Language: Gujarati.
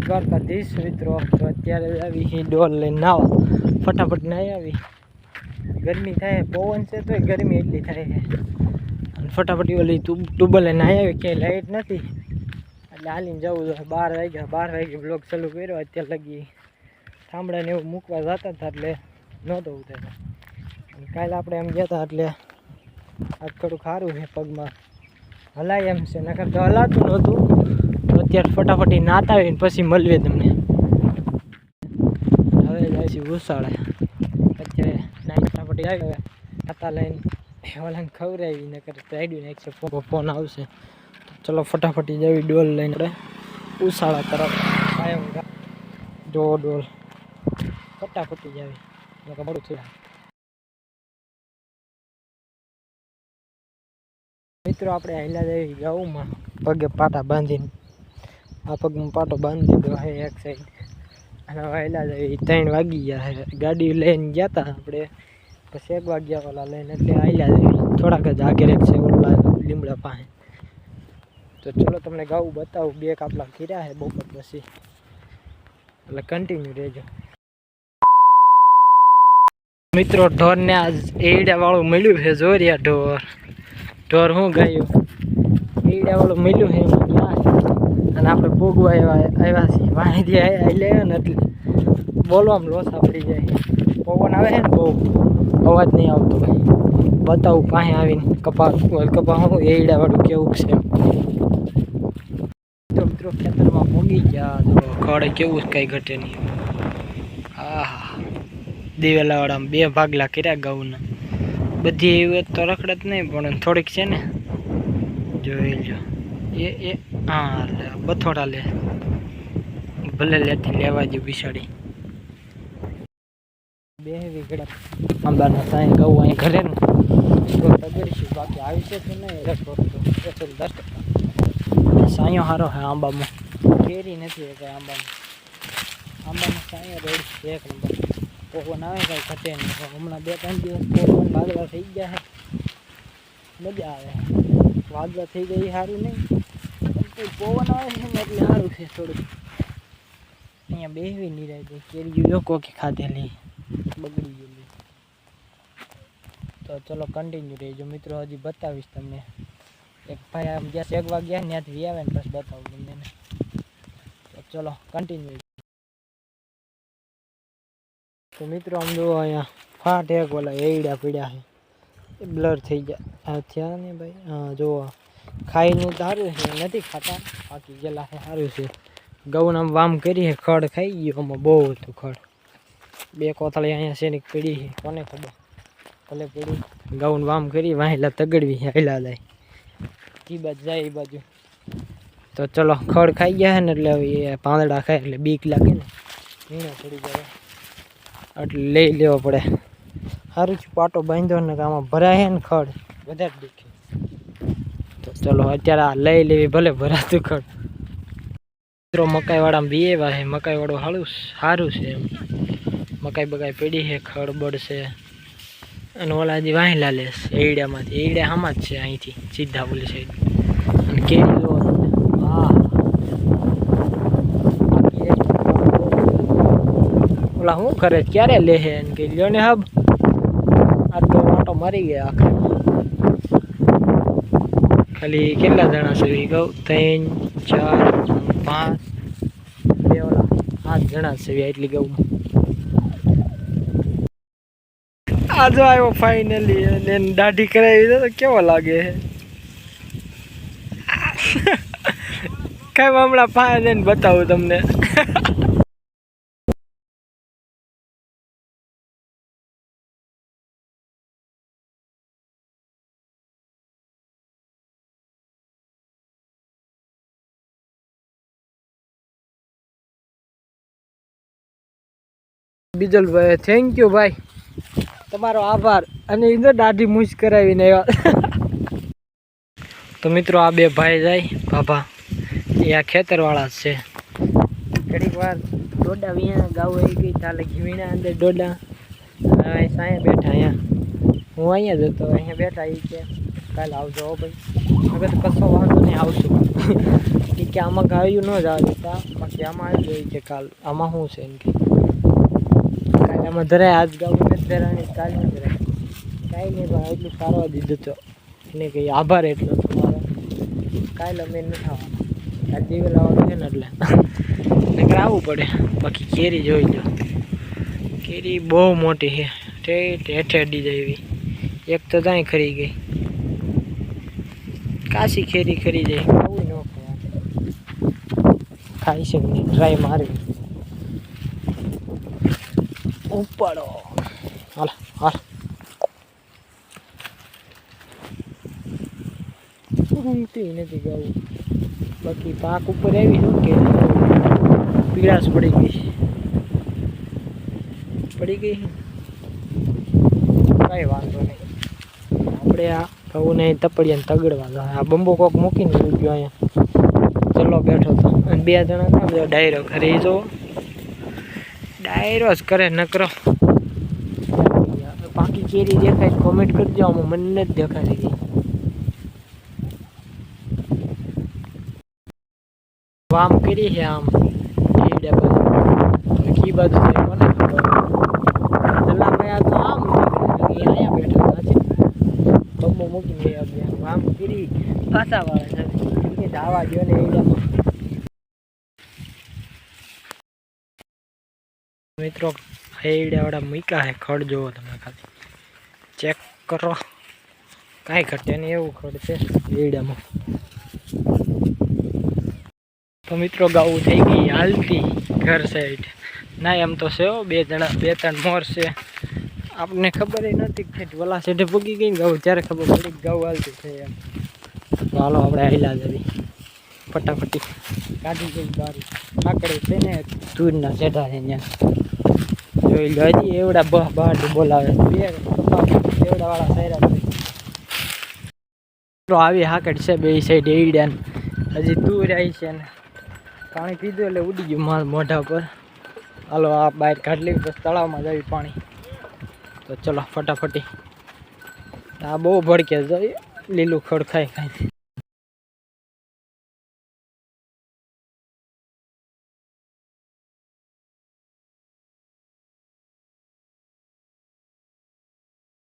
દ્વારકાધીશ મિત્રો. તો અત્યારે આવી ડોલ લઈને નાવા ફટાફટ નાહી આવી. ગરમી થાય, પવન છે તો ગરમી એટલી થાય છે. અને ફટાફટ ઓલી ટ્યુબવેલ નાહી આવી, ક્યાંય લાઇટ નથી એટલે હાલીને જવું જોઈએ. 12 વાગે બ્લોગ ચાલુ કર્યો. અત્યારે લગી થાંભળાને એવું મૂકવા જતા હતા એટલે નહોતો ઉતરતો. અને કાલે આપણે એમ ગયા હતા એટલે આજ થોડુંક સારું છે, પગમાં હલાય એમ છે, નકર તો હલાતું નહોતું. તો અત્યારે ફટાફટી નાતા આવીને પછી મળીએ તમને. હવે જાય છે ઉસાળે. અત્યારે નાઈ ફટાફટી આવી હવે ખાતા લઈને ઓલાને ખવડાવી, નકર રાઈડ્યું નાખશે, ફોન આવશે. ચલો ફટાફટી જવી ડોલ લઈને આપણે ઉસાળા તરફ. કાયમ ડોલ ફટાફટી જાવી, નકર મોડું થઈ જાય. મિત્રો આપણે હાલ્યા જઈએ ગાઉમાં પગે પાટા બાંધીને. આ પગમાં પાટો બાંધી દીધો છે એક સાઈડ. અને હવે હાલ્યા જઈએ. 3 વાગી ગયા છે. ગાડી લઈને ગયા હતા આપણે, પછી 1 વાગ્યા ઓલા લઈને એટલે હાલ્યા જઈએ. થોડાક જ આગળ એક છે ઓલા લીમડા પાસે. તો ચલો તમને ગાઉં બતાવું. 2 કાપલા કર્યા છે બપોર પછી, એટલે કન્ટિન્યુ રહેજો મિત્રો. ઢોરને આજ એડા વાળું મળ્યું છે. જોરિયા ઢોર શું ગાયું એડા વાળું મળ્યું છે. અને આપણે ભોગવા આવ્યા છીએ. વાણીથી લે ને એટલે બોલવામાં લોસા પડી જાય. પવન આવે છે ને બહુ, અવાજ નહીં આવતો. બતાવું પાસે આવીને કપા હું એડા વાળું કેવું છે. મિત્રો ખેતરમાં ભોગી ગયા. જો ખડે કેવું કઈ ઘટે નહીં. આહા, દિવેલાવાળામાં 2 ભાગલા કર્યા ઘઉંના. બધી એવી તો રખડત નહીં, પણ થોડીક છે ને. જોઈ લો એ હા લે બથોડા લે, ભલે લેતી લેવા જે બિસાડી. 2 વીઘડા આંબાના સાંઈ ઘઉં અહીં ઘરે ને તો તગડીશું. બાકી આવી છે તો નહીં રખો તો 10%. સાંયો સારો છે આંબામાં, કેરી નથી કઈ આંબામાં સાંયો રેડ એક નંબર. પવન આવે કાંઈ ઘટે નહીં. હમણાં 2-3 દિવસ પવન વાદળા થઈ ગયા છે, મજા આવે. વાદળા થઈ ગઈ સારું નહીં, પવન આવે છે ને એટલે સારું છે થોડુંક. અહીંયા બેહવી નહીં રહી. કેરી લોકો કે ખાધેલી બગડી ગયેલી. તો ચલો કન્ટિન્યુ રહેજો મિત્રો. હજી બતાવીશ તમને. એક ભાઈ આમ ગયા 1 વાગ્યા ત્યાંથી વી આવે ને બસ બતાવું તમને. તો ચલો કન્ટિન્યુ. તો મિત્રો આમ જો અહીંયા ફાટ એક ઓલા એડા પીડ્યા છે, એ બ્લર થઈ ગયા થયા ને ભાઈ. હા જુઓ, ખાઈનું સારું છે, નથી ખાતા. બાકી ગયેલા છે સારું છે. ઘઉં આમ વામ કરી છે, ખડ ખાઈ ગયું. આમાં બહુ હતું ખડ. 2 કોથળી અહીંયા શેની પીડી છે, કોને ખબર. ભલે પીડી ઘઉં વામ કરી વાહેલા તગડવી હાઈલા જાય એ બાજુ જાય એ બાજુ. તો ચલો ખડ ખાઈ ગયા છે ને એટલે હવે એ પાંદડા ખાય એટલે બીક લાગે ને, વીણો પડી જાય એટલે લઈ લેવો પડે. સારું છે પાટો બાંધ્યો ને આમાં ભરાય છે ને ખડ વધારે દીખે. તો ચલો અત્યારે આ લઈ લેવી, ભલે ભરાતું ખડ. મિત્રો મકાઈ વાળામાં બી એવા છે. મકાઈ વાળું સારું છે એમ. મકાઈ બકાઈ પડી છે, ખડ બળશે. અને ઓલા હજી વાહેલા લેશ એડામાંથી. એડા આમાં જ છે અહીંથી સીધા ઓલી સાઈડ. અને કેરી લો હા, ઓલા શું કરે ક્યારે લે છે કે લ્યો ને હબ. આટલો વાંટો મારી ગયા આખા. ખાલી કેટલા જણા છે એ કહું? 3 4 5 2 ઓલા 8 જણા છે એટલી કહું. આજો આવ્યો ફાઇનલી. અને દાઢી કરાવી દો તો કેવો લાગે છે. કઈ હમણાં પાસે જઈને બતાવું તમને. બીજલભાઈ થેન્ક યુ ભાઈ, તમારો આભાર. અને એ તો દાઢી મૂછ કરાવીને આવ્યા. તો મિત્રો આ 2 ભાઈ જાય ભાભા, એ આ ખેતરવાળા જ છે. ઘડીક વાર ડોડા વીણા ગાઉ આવી ગઈ ચાલે વીણા અંદર ડોડા. અહીંયા બેઠા. અહીંયા હું અહીંયા જ હતો, અહીંયા બેઠા. એ કે કાલે આવજો ભાઈ. હવે તો કશો વાંધો નહીં આવશું. એ કે આમાં ગાયું ન જવા દેતા, બાકી આમાં આવી જાય કે કાલ આમાં શું છે એમ કે કાલે આમાં ધરાય, આજ ગાવું નથી ધરાણી, કાલ ન ધરાય. કાંઈ નહીં પણ એટલું સારવા દીધું તો એને કંઈ આભાર એટલો તમારો. કાલે અમે નથી આવવાના, કાલે દિવસ લાવવાનું છે ને એટલે નકર આવવું પડે. બાકી કેરી જોઈ લો, કેરી બહુ મોટી છે, ઠેઠ હેઠે અડી જાય એવી. એક તો ત્યાં ખરી ગઈ, કાશી કેરી ખરી જાય, આવું ન ખવાય. ખાઈ છે કે નહીં ટ્રાય મારી ઉપાડો. હાલ હાલ ઊંઘતી નથી ગાવું. બાકી પાક ઉપર આવી શું કે પીળાશ પડી ગઈ કાંઈ વાંધો નહીં. આપણે આ ઘઉં ને તપડિયાને તગડવા, આ બંબો કોક મૂકીને ગયો અહીંયા ચલો બેઠો હતો અને 2 જણા ના બધા ડાયરો ઘરે જો ડાયરો જ કરે નકરો. બાકી કેરી દેખાય કોમેન્ટ કરજો, આમાં મને જ દેખાડી ગઈ. વામ કરી છે આમ કી બાજુ કોને ખબર. દલાભાઈ તો આમ અહીંયા બેઠા હતા, બમ્બો મૂકીને ગયા. વામ કરી પાછા વાળા છે ધાવા ગયો ને એરિયામાં. મિત્રો એડિયાવાળા મૂક્યા છે ખડ, જોવો તમે ખાલી ચેક કરો, કાંઈ ઘટે નહીં એવું ખડ છે એડિયામાં. તો મિત્રો ગાવું થઈ ગઈ હાલતી ઘર સાઈડ. ના એમ તો છે 2-3 મોર છે, આપણને ખબર નથી કે વલા સેઠે પૂગી ગઈ ને ગાવું ત્યારે ખબર પડી ગાવું હાલતી છે એમ. તો હાલો આપણે હાઈલા જવી ફટાફટી કાઢી ગઈ બારી. કાકડી છે ને તુરના સેઠા છે ત્યાં જોઈ લો. હજી એવડા બહાર બોલાવે 2 એવડા વાળા સાયરા છે. આવી હાકડ છે 2 સાઈડ એડિયા. હજી તુર આવી છે ને પાણી પીધું એટલે ઉડી ગયું માર મોઢા પર. હાલો આ બહાર કાઢી લેવી, બસ તળાવમાં જવી પાણી. તો ચલો ફટાફટી. આ બહુ ભડકે જાય લીલું ખડ ખાઈ.